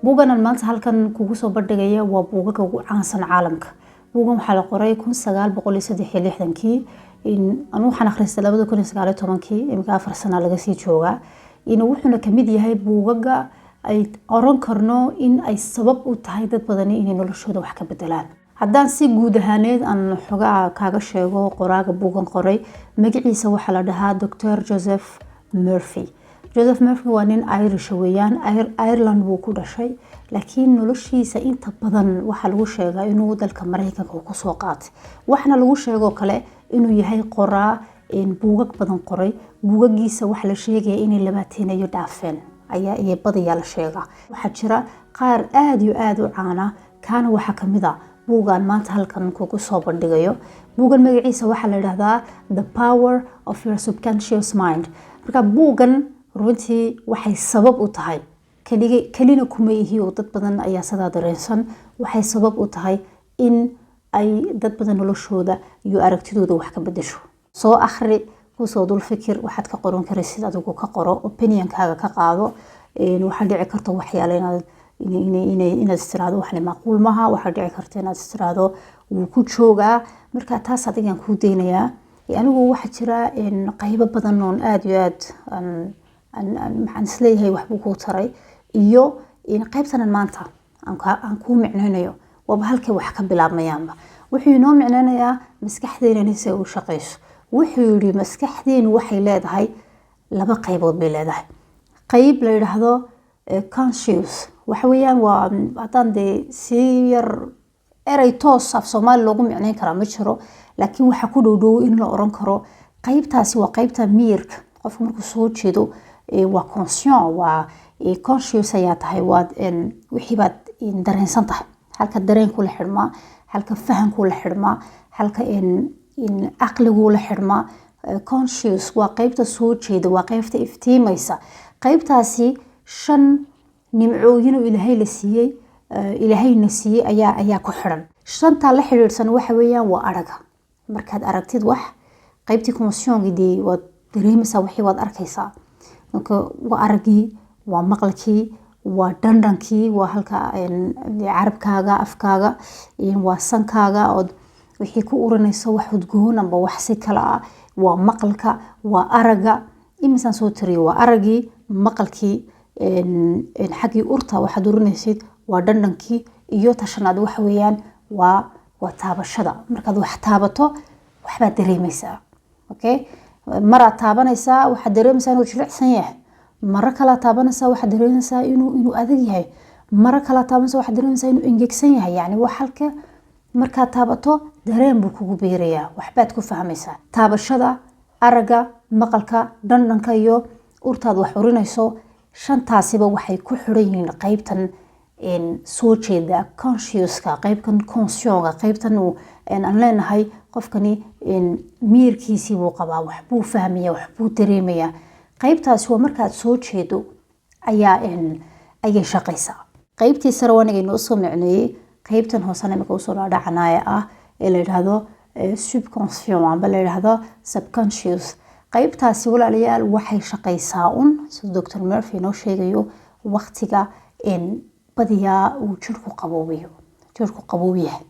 buugan aan maanta halkan kugu soo bandhigaya waa buugaga ugu caansan caalamka. buugan waxaa la qoray 1963 anu waxaan akhristay 2019 imika 4 sano laga sii joogaa. wuxuuna kamid yahay buugaga ay oran karno in ay sabab u tahay dad badan inay noloshooda wax ka bedelaan. haddaan si guud ahaaneed aan xogaa kaaga sheego qoraaga buugan qoray, magaciisa waxaa la dhahaa Dr. Joseph Murphy. Joseph Murphy waa nin Irish weeyaan, Ireland buu ku dhashay, laakiin noloshiisa inta badan waxaa lagu sheegaa inuu dalka Mareykanka ku soo qaatay. waxana lagu sheego kale inuu yahay qoraa buugag badan qoray. buugagiisa waxa la sheegay inay 20 iyo dhaafeen ayaa badiyaa la sheegaa. waxaa jira qaar aad iyo aad u caana, kaana waxa kamid ah buugan maanta halkan kugu soo bandhigayo. buugan magaciisa waxaa la yiraahdaa The Power of Your Subconscious Mind. marka buugan runtii waxay sabab u tahay kalina kuma yihi oo dad badan ayaa sidaa dareensan. waxay sabab u tahay in ay dad badan noloshooda iyo aragtidooda wax ka bedesho. soo akhri, ku soo dul fikir, waxaad ka qoran karaysid adigu ka qoro, opinionkaaga ka qaado. waxa dhici karta waxyaalo inaad istiraado wax macquul maaha, waxa dhici karta inaad istiraado wuu ku joogaa. marka taas adigan ku deenayaa. anigu waxa jira qaybo badan oo aad iyo aad maxaan isleeyahay wax buu ku taray, iyo qaybtan maanta aan ku micnaynayo waa halkay wax ka bilaabmayaan. wuxuu inoo micnaynayaa maskaxdeena inay u shaqeyso. wuxuu yiri maskaxdeenu waxay leedahay laba qaybood bay leedahay. qayb la yiraahdo conscious, waxa weeyaan waa haddaan si yar eray toos af Soomaali loogu micnayn karaa ma jiro, laakiin waxa ku dhow in la oran karo qaybtaasi waa qaybta miirka. qofku markuu soo jeedo waa conscient, waa conscious ayaa tahay, waa wixii baad dareensan tahay. halka dareenku la xirmaa, halka fahamku la xirmaa, halka aqligu la xirmaa. conscious waa qaybta soo jeeda, waa qaybta iftiimaysa. qaybtaasi 5 nimcooyin oo ilaahayna siiyey ayaa ku xiran. 5ta la xiriirsan waxa weeyaan waa araga. markaad aragtid wax, qaybtii conscientgii waad dareemaysaa, wixii waad arkaysaa. waa aragii, waa maqalkii, waa dandhankii, waa halka carabkaaga, afkaaga, waa sankaaga oo wixii ku urinayso wax udgoon amba wax si kala ah. waa maqalka, waa araga. imisan soo tiriyo waa aragii, maqalkii, xaqii urta waxaad urinaysid, waa dandhankii, iyo tashanaad waxa weeyaan waa taabashada. markaad wax taabato waxbaad dareemaysaa. okay, maraad taabanaysaa waxaad dareemaysaa inuu jilicsan yahay. mara kala taabanaysaa waxaad dareemaysaa inuu adag yahay. mara kala taabanaysaa waxaad dareemaysaa inuu engegsan yahay. yani wax halka markaad taabato dareen buu kugu beerayaa, waxbaad ku fahmaysaa. taabashada, araga, maqalka, dandhanka iyo urtaad wax urinayso, 5taasiba waxay ku xiran yihiin qaybtan soo jeeda consciouska, qaybkan conscientka, qaybtan aan leenahay qofkani miirkiisii buu qabaa, wax buu fahmaya, wax buu dareemaya. qaybtaasi waa markaad soo jeedo ayay shaqaysaa. qaybtii sare waniga inoo soo micneeyay. qaybtan hoosena imika usoo dhaadhacanaya ah ee la yidhaahdo subconscient amba la yidhaahdo subconscious. qaybtaasi walaalayaal waxay shaqaysaa sida Dr. Murphy inoo sheegayo waqtiga badiyaa uu jirku qaboob yahay.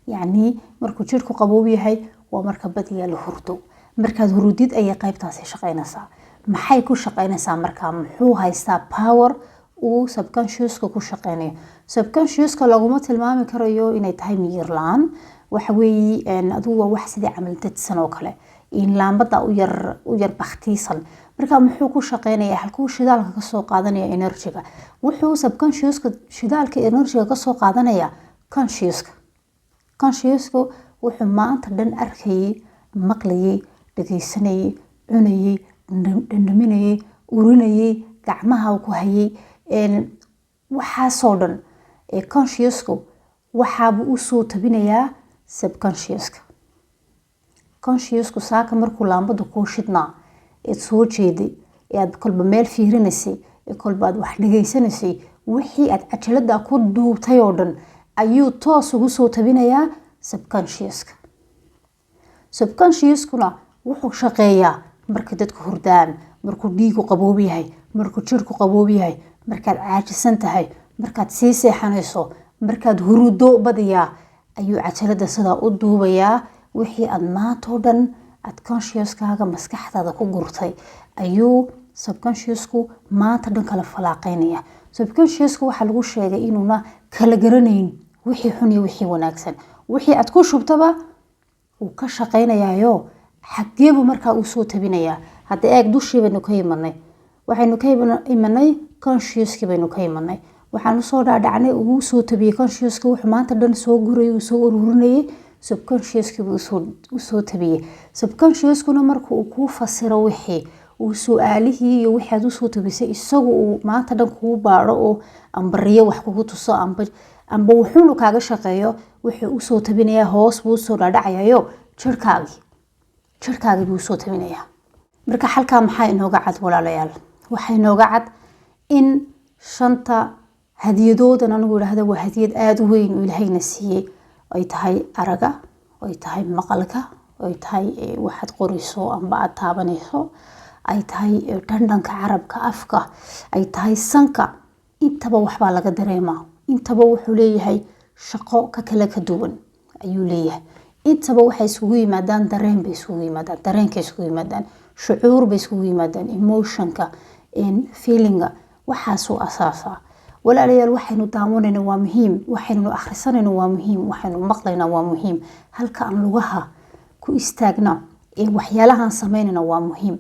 yani markuu jirku qaboob yahay waa marka badiyaa la hurdo. markaad hurdid ayay qaybtaasi shaqaynaysaa. maxay ku shaqaynaysaa markaa? muxuu haystaa power uu subconsciouska ku shaqeynayo? subconsciouska laguma tilmaami karayo inay tahay miyir la'aan. waxa weeye adigu waa wax sidii camal dadsan oo kale, laambada u yar bakhtiisan. marka muxuu ku shaqeynayaa? halkuu shidaalka ka soo qaadanaya energy-ga. wuxuu subconsciouska shidaalka energy-ga ka soo qaadanaya consciouska wuxuu maanta dhan arkayay, maqlayay, dhageysanayay, cunayay, dhandhaminayay, urinayay, gacmaha ku hayay. waxaasoo dhan consciousku waxaabuu u soo tabinayaa subconsciouska. consciousku saaka markuu laambada kuu shidnaa eed soo jeeday, aad kolba meel fiirinaysay, kolba aad wax dhageysanaysay, wixii aad cajalada ku duubtay oo dhan ayuu toos ugu soo tabinayaa subconsciouska. subconsciouskuna wuxuu shaqeeyaa marka dadku hurdaan, markuu dhiigu qaboob yahay, markuu jirku qaboob yahay, markaad caajisan tahay, markaad sii seexanayso markaad hurudo badiyaa ayuu cajalada sidaa u duubayaa wixii aad maanta oo dhan aad consciouskaaga maskaxdaada ku gurtay ayuu subconsciousku maanta dhan kala falaaqeynaya. subconsciousku waxaa lagu sheegay inuuna kala garanayn wixii xun iyo wixii wanaagsan. wixii aad ku shubtaba uu ka shaqeynayaayo xageebu markaa uu soo tabinayaa. hadda eeg dushii baynu ka imanay, waxaynu ka imanay consciouskii baynu ka imanay, waxaanu soo dhaadhacnay uu soo tabiyey consciouska wuxuu maanta dhan soo guray uu soo ururinayay subconsciousku uu soo tabiyey. subconscioskuna marka uu kuu fasiro wixii uu su'aalihii iyo wixii aad u soo tabisay isagu uu maanta dhan kugu baaro oo ambariyo wax kugu tuso amba wuxuuna kaaga shaqeeyo wuxuu u soo tabinayaa hoos buu soo dhaadhacayayo jirkaagii buu soo tabinayaa. marka halkaa maxaa inooga cad walaalayaal? waxaa inooga cad in 5 hadiyadoodan anigu idhaahda waa hadiyad aada u weyn oo ilaahayna siiyey. ay tahay araga, ay tahay maqalka, ay tahay waxaad qorayso amba aad taabanayso, ay tahay dhandhanka carabka afka, ay tahay sanka. intaba waxbaa laga dareemaa. intaba wuxuu leeyahay shaqo ka kala ka duwan ayuu leeyahay. intaba waxay isugu yimaadaan dareen bay isugu yimaadaan, dareenka isugu yimaadaan, shucuur bay isugu yimaadaan, emotionka, feelinga, waxaasoo asaasa. walaalayaal waxaynu daawanayna waa muhiim, waxaynu akhrisanayna waa muhiim, waxaynu maqlayna waa muhiim, halka aan lugaha ku istaagna waxyaalahan samaynayna waa muhiim.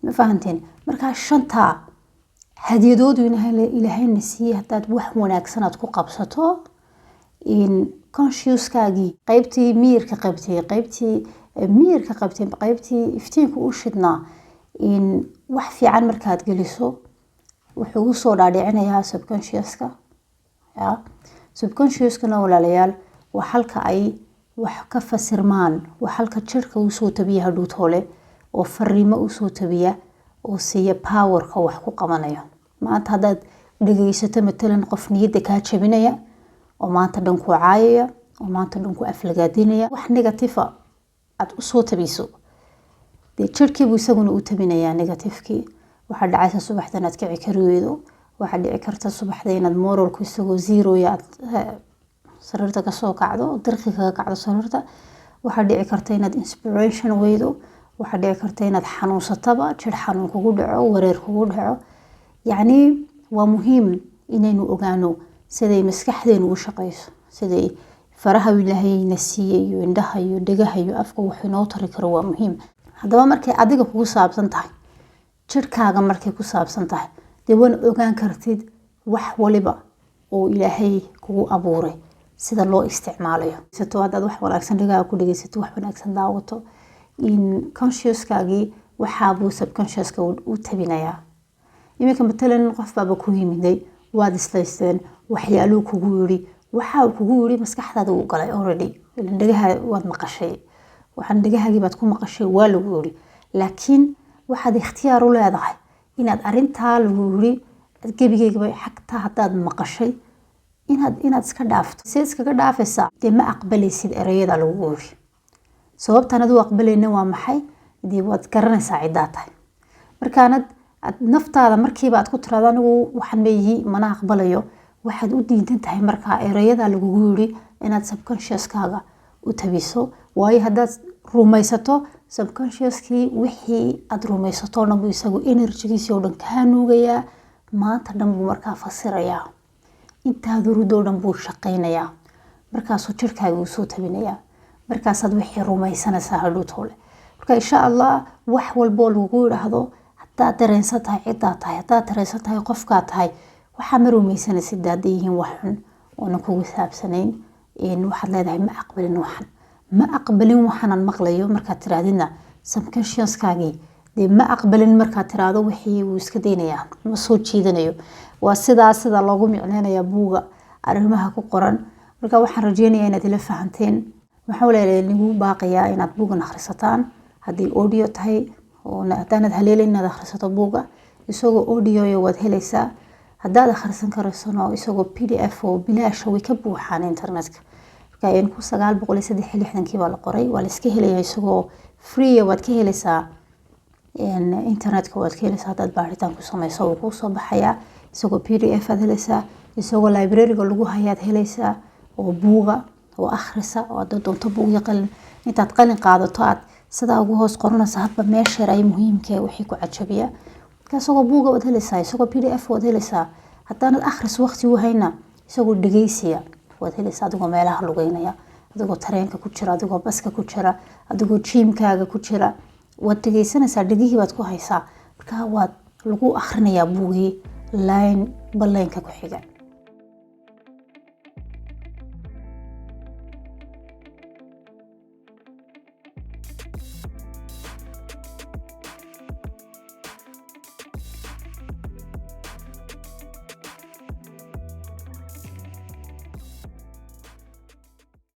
ma fahanteen? markaa 5 hadiyadoodu ilaahayna siiyey haddaad wax wanaagsan aad ku qabsato consciouskaagii qaybtii miyirka qaybtii iftiinka u shidnaa wax fiican markaad geliso wuxuu u soo dhaadhicinayaa subconsciouska. subconsciouskana walaalayaal waa halka ay wax ka fasirmaan, waa halka jirka uu soo tabiya hadhuutoole oo fariimo u soo tabiya oo siiya powerka wax ku qabanayo. maanta haddaad dhagaysato matalan qof niyadda kaa jabinaya oo maanta dhan ku caayaya oo maanta dhan ku aflagaadinaya wax negative aad u soo tabiso dee jirkiibu isaguna u tabinayaa negatifkii. waxaa dhacaysa subaxda inaad kici kari weydo, waxaa dhici karta subaxda inaad moralku isagoo zero aad sariirta kasoo kacdo, dirqi kaga kacdo sariirta. waxaa dhici karta inaad inspiration weydo, waxaa dhici karta inaad xanuunsataba, jir xanuun kugu dhaco, wareer kugu dhaco. yacni waa muhiim inaynu ogaano siday maskaxdeenu u shaqayso, siday faraha ilaahayna siiyey iyo indhaha iyo dhegaha iyo afka wax inoo tari karo waa muhiim. haddaba markay adiga kugu saabsan tahay, jirkaaga markay ku saabsan tahay, dee wana ogaan kartid wax waliba oo ilaahay kugu abuuray sida loo isticmaalayo. haddaad wax wanaagsan dhagaaga ku dhagaysato, wax wanaagsan daawato, consciouskaagii waxaabuu subconsciouska u tabinayaa. iminka matalan qof baaba ku yimiday, waad islaysteen, waxyaaluu kugu yiri, waxa uu kugu yiri maskaxdaada uu galay already. dhagaha waad maqashay, waxaan dhagahaagii baad ku maqashay waa lagu yiri, laakiin waxaad ikhtiyaar u leedahay inaad arintaa lagu yiri gebigeygaba xagta haddaad maqashay inaad iska dhaafto. si iskaga dhaafaysa dee ma aqbalaysid ereyada lagu yiri. sababtaan aad u aqbalayna waa maxay? dee waad garanaysaa ciddaa tahay. markaanad naftaada markiiba aad ku tiraado anigu waxaan meeyi mana aqbalayo, waxaad u diidan tahay markaa ereyada lagugu yiri inaad subconsciouskaaga u tabiso. waayo haddaad rumaysato subconsciouskii wixii aad rumaysato dhan buu isagu enerjigiisii oo dhan kaa nuugayaa, maanta dhan buu markaa fasirayaa, intaad hurudoo dhan buu shaqaynayaa, markaasuu jirkaaga u soo tabinayaa, markaasaad wixii rumaysanaysaa hadhuutoole. marka insha allah wax walboo lagugu yidhaahdo haddaad dareensan tahay ciddaa tahay, haddaad dareensan tahay qofkaa tahay, waxaa ma rumaysanaysid hadday yihiin wax xun oonan kugu saabsanayn. waxaad leedahay ma aqbalin waxan, ma aqbalin waxaanan maqlayo. markaad tirahdina subconsciouskaagii dee ma aqbalin markaad tiraahdo wixii wuu iska daynayaa, ma soo jiidanayo. waa sida loogu micneynayaa buuga arrimaha ku qoran. marka waxaan rajeynayaa inaad ila fahanteen. waxaan leeyahay nigu baaqayaa inaad buugan akhrisataan haddii audio tahay, oo haddaanad haleelin inaad akhrisato buuga isagoo audio waad helaysaa. haddaad akhrisan karaysano isagoo PDF oo bilaash way ka buuxaan internetka. marka in ku 963 baa la qoray, waa la iska helayaa isagoo free waad ka helaysaa internetka, waad ka helaysaa haddaad baaritaan ku samayso oo ku soo baxaya isagoo PDF aad helaysaa. isagoo library-ga lagu hayaad helaysaa oo buuga oo akhrisa oo aad doonto buug qalin intaad qalin qaadato aad sida ugu hoos qoranaysa hadba meesha ay muhiimka ah wixii ku cajabiya kaasoo buuga wad helaysaa isagoo PDF wad helaysaa haddaanad akhris waqti u hayna isagoo dhageysiya wad helaysaa adigoo meelaha lugeynaya adigoo tareenka ku jira adigoo baska ku jira adigoo gymkaaga ku jira wad dhageysanaysaa dhagihii baad ku haysaa marka waad lagu akhrinayaa buugii line ballaynka ku xiga